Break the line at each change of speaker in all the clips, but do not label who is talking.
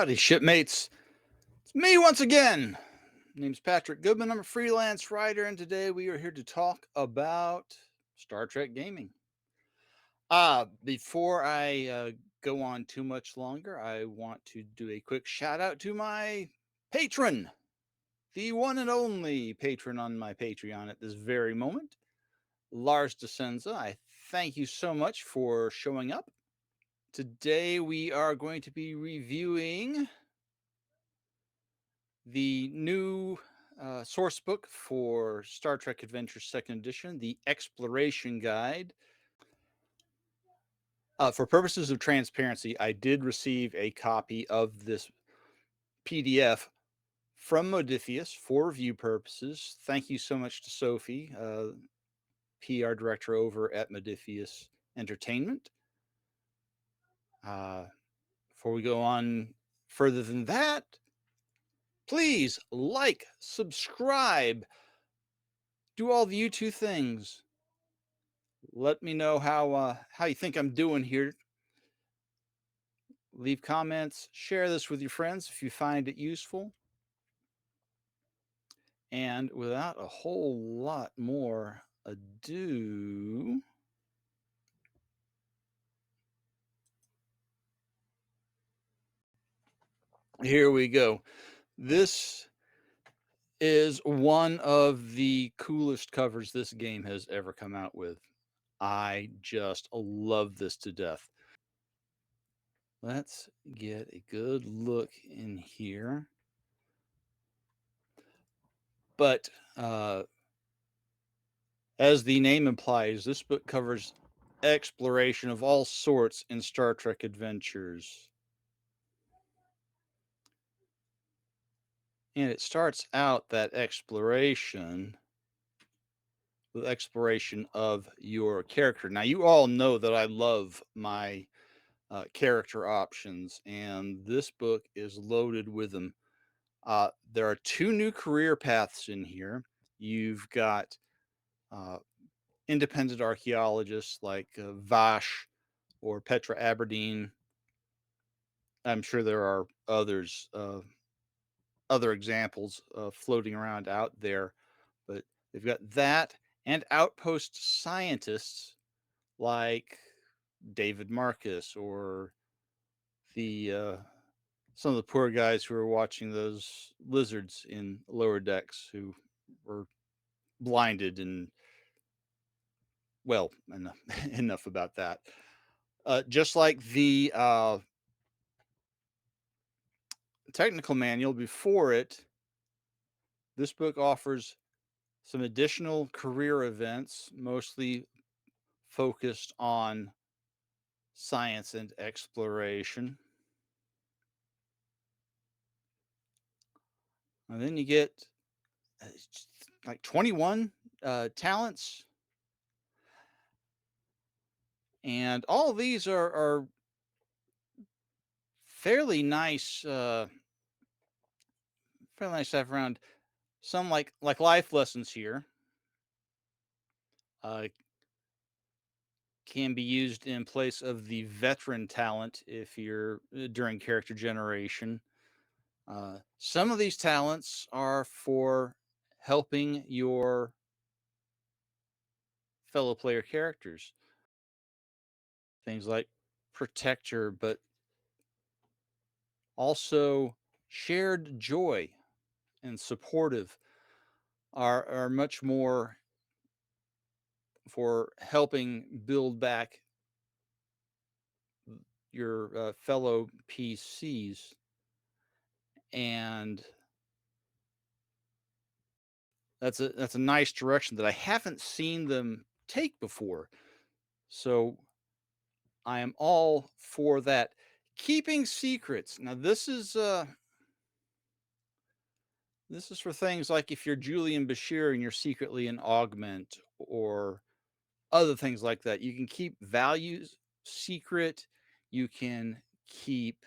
Howdy, shipmates. It's me once again. My name's Patrick Goodman. I'm a freelance writer, and today we are here to talk about Star Trek gaming. Before I go on too much longer, I want to do a quick shout out to my patron, the one and only patron on my Patreon at this very moment, Lars DeSenza. I thank you so much for showing up. Today we are going to be reviewing the new source book for Star Trek Adventures 2nd Edition, the Exploration Guide. For purposes of transparency, I did receive a copy of this PDF from Modiphius for review purposes. Thank you so much to Sophie, PR director over at Modiphius Entertainment. Before we go on further than that, please like, subscribe, do all the YouTube things. Let me know how you think I'm doing here. Leave comments, share this with your friends if you find it useful. And without a whole lot more ado, here we go. This is one of the coolest covers this game has ever come out with. I just love this to death. Let's get a good look in here. But as the name implies, this book covers exploration of all sorts in Star Trek adventures. And it starts out that exploration with exploration of your character. Now, you all know that I love my character options, and this book is loaded with them. There are 2 new career paths in here. You've got independent archaeologists like Vash or Petra Aberdeen. I'm sure there are others, other examples floating around out there, but they've got that and outpost scientists like David Marcus or the some of the poor guys who were watching those lizards in lower decks who were blinded and, well, enough about that. Just like the technical manual before it, this book offers some additional career events, mostly focused on science and exploration. And then you get like 21 talents. And all of these are fairly nice, fairly nice stuff around. Some like life lessons here can be used in place of the veteran talent if you're during character generation. Some of these talents are for helping your fellow player characters. Things like protector, but also shared joy and supportive are much more for helping build back your fellow PCs. And that's a nice direction that I haven't seen them take before. So I am all for that. Keeping secrets. Now this is for things like if you're Julian Bashir and you're secretly an augment or other things like that. You can keep values secret. You can keep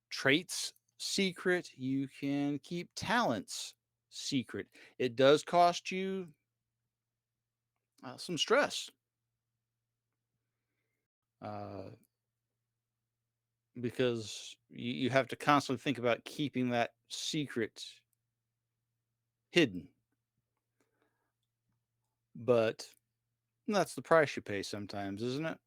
traits secret. You can keep talents secret. It does cost you some stress. because you have to constantly think about keeping that secret hidden. But that's the price you pay sometimes, isn't it?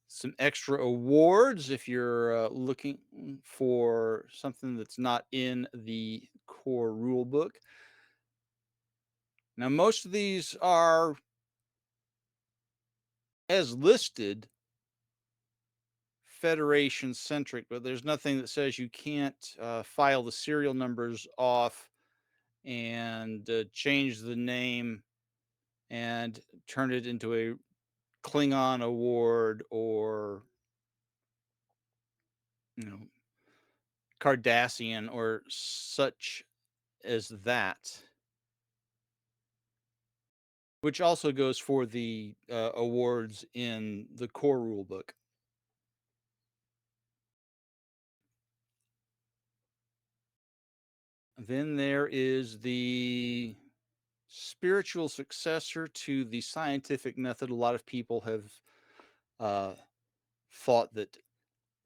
Some extra awards if you're looking for something that's not in the core rule book. Now, most of these are as listed Federation centric, but there's nothing that says you can't file the serial numbers off and change the name and turn it into a Klingon award or, you know, Cardassian or such as that, which also goes for the awards in the core rulebook. Then there is the spiritual successor to the scientific method. A lot of people have uh, thought that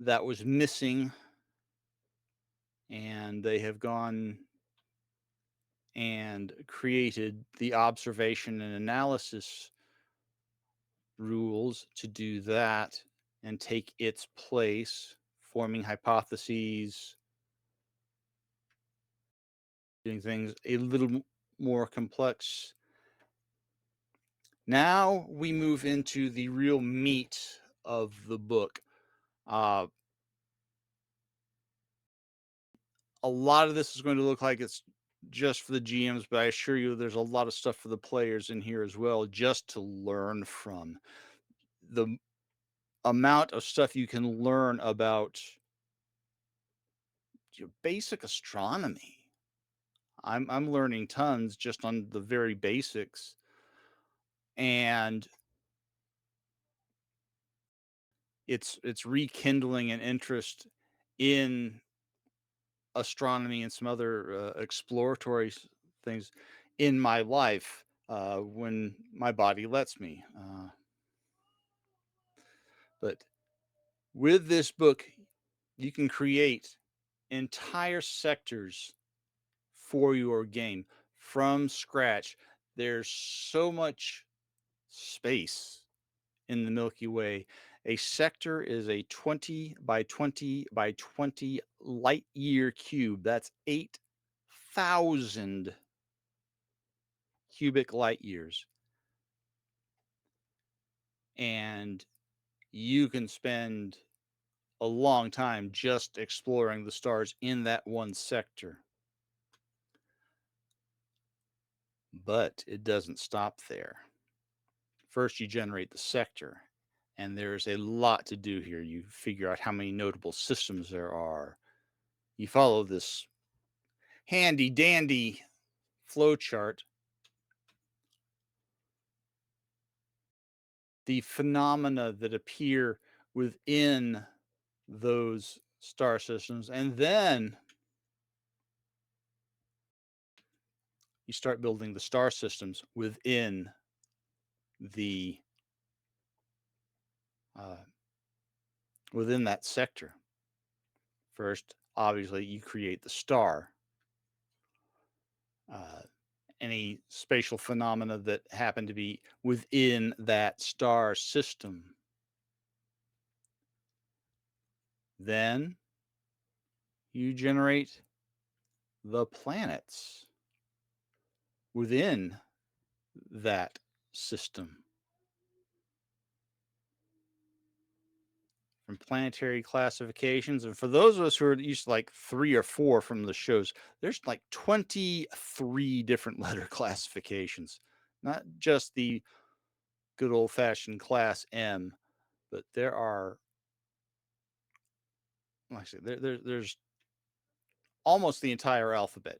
that was missing, and they have gone and created the observation and analysis rules to do that and take its place, forming hypotheses, doing things a little more complex. Now we move into the real meat of the book. Uh, a lot of this is going to look like it's just for the GMs, but I assure you there's a lot of stuff for the players in here as well, just to learn from. The amount of stuff you can learn about your basic astronomy. I'm learning tons just on the very basics, and it's rekindling an interest in astronomy and some other exploratory things in my life when my body lets me. But with this book, you can create entire sectors for your game from scratch. There's so much space in the Milky Way. A sector is a 20 by 20 by 20 light year cube. That's 8,000 cubic light years. And you can spend a long time just exploring the stars in that one sector. But it doesn't stop there. First, you generate the sector, and there's a lot to do here. You figure out how many notable systems there are. You follow this handy dandy flowchart. The phenomena that appear within those star systems, and then you start building the star systems within the uh, within that sector. First, obviously, you create the star. Uh, any spatial phenomena that happen to be within that star system. Then you generate the planets within that system. From planetary classifications. And for those of us who are used to like 3 or 4 from the shows, there's like 23 different letter classifications, not just the good old fashioned class M, but there are, like I said, there's almost the entire alphabet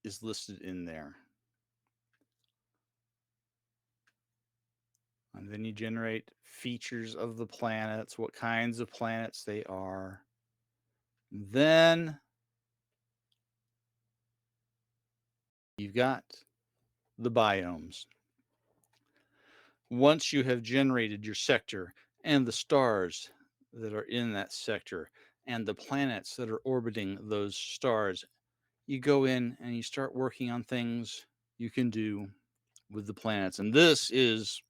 is listed in there. And then you generate features of the planets, what kinds of planets they are. Then you've got the biomes. Once you have generated your sector and the stars that are in that sector and the planets that are orbiting those stars. You go in and you start working on things you can do with the planets. And this is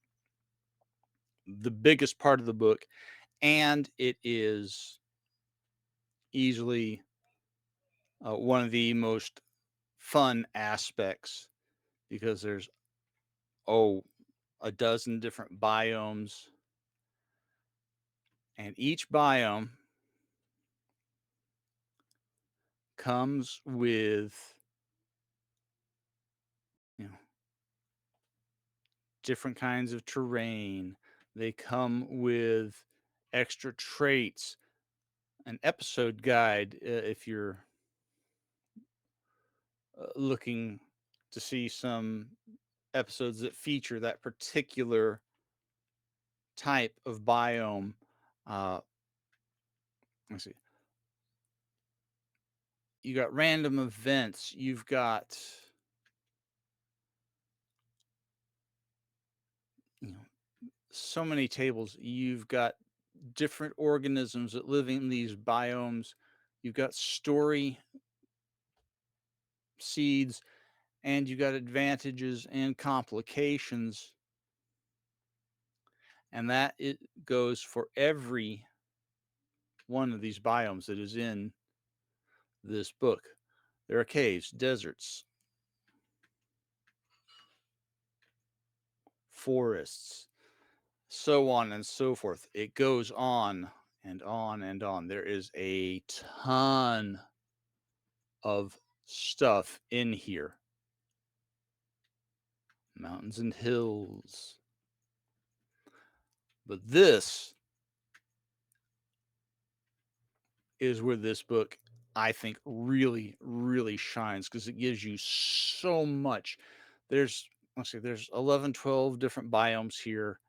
the biggest part of the book, and it is easily one of the most fun aspects because there's, oh, a dozen different biomes, and each biome comes with, you know, different kinds of terrain. They come with extra traits, an episode guide if you're looking to see some episodes that feature that particular type of biome. Uh, let's see. You got random events. You've got, you know, so many tables. You've got different organisms that live in these biomes. You've got story seeds, and you got advantages and complications. And that it goes for every one of these biomes that is in this book. There are caves, deserts, forests, so on and so forth. It goes on and on and on. There is a ton of stuff in here. Mountains and hills. But this is where this book, I think, really, really shines because it gives you so much. There's, let's see, there's 11, 12 different biomes here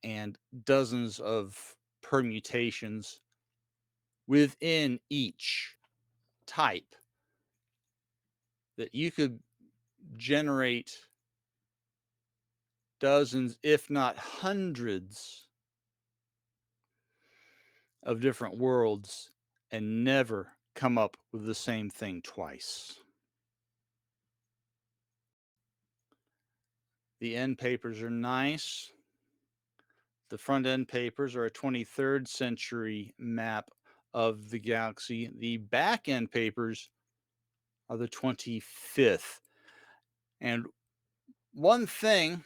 and dozens of permutations within each type that you could generate dozens, if not hundreds, of different worlds and never come up with the same thing twice. The end papers are nice. The front end papers are a 23rd century map of the galaxy. The back end papers are the 25th. And one thing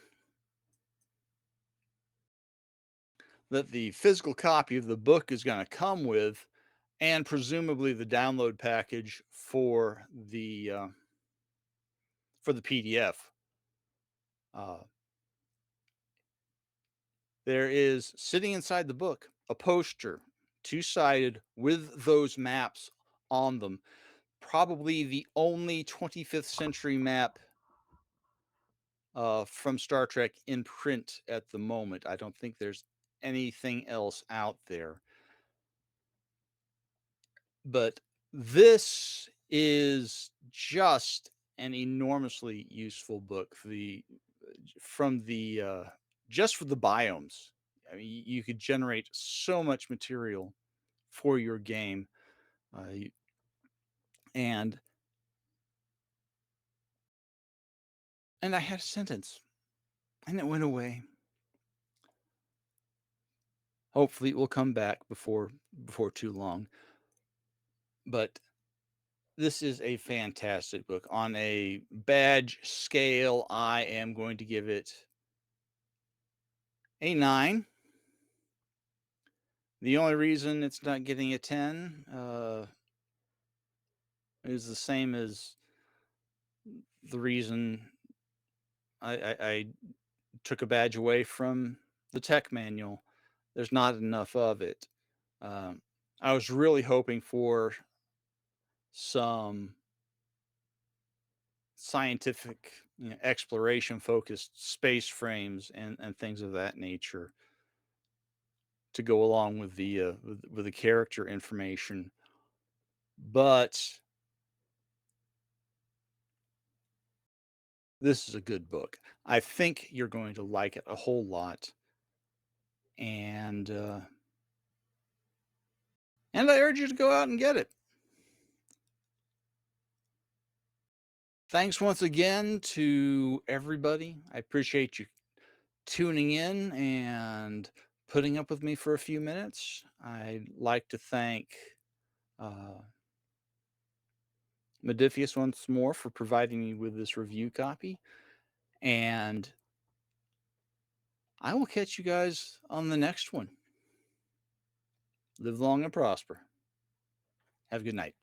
that the physical copy of the book is going to come with, and presumably the download package for the PDF, uh, there is sitting inside the book a poster, two-sided, with those maps on them. Probably the only 25th century map from Star Trek in print at the moment. I don't think there's anything else out there. But this is just an enormously useful book for the from the just for the biomes. I mean, you could generate so much material for your game, uh, and I had a sentence, and it went away. Hopefully, it will come back before too long. But this is a fantastic book. On a badge scale, I am going to give it a 9. The only reason it's not getting a 10 is the same as the reason I took a badge away from the tech manual. There's not enough of it. Um, I was really hoping for some scientific, exploration focused space frames and things of that nature to go along with the with the character information. But this is a good book. I think you're going to like it a whole lot. and I urge you to go out and get it. Thanks once again to everybody. I appreciate you tuning in and putting up with me for a few minutes. I'd like to thank Modiphius once more for providing me with this review copy. And I will catch you guys on the next one. Live long and prosper. Have a good night.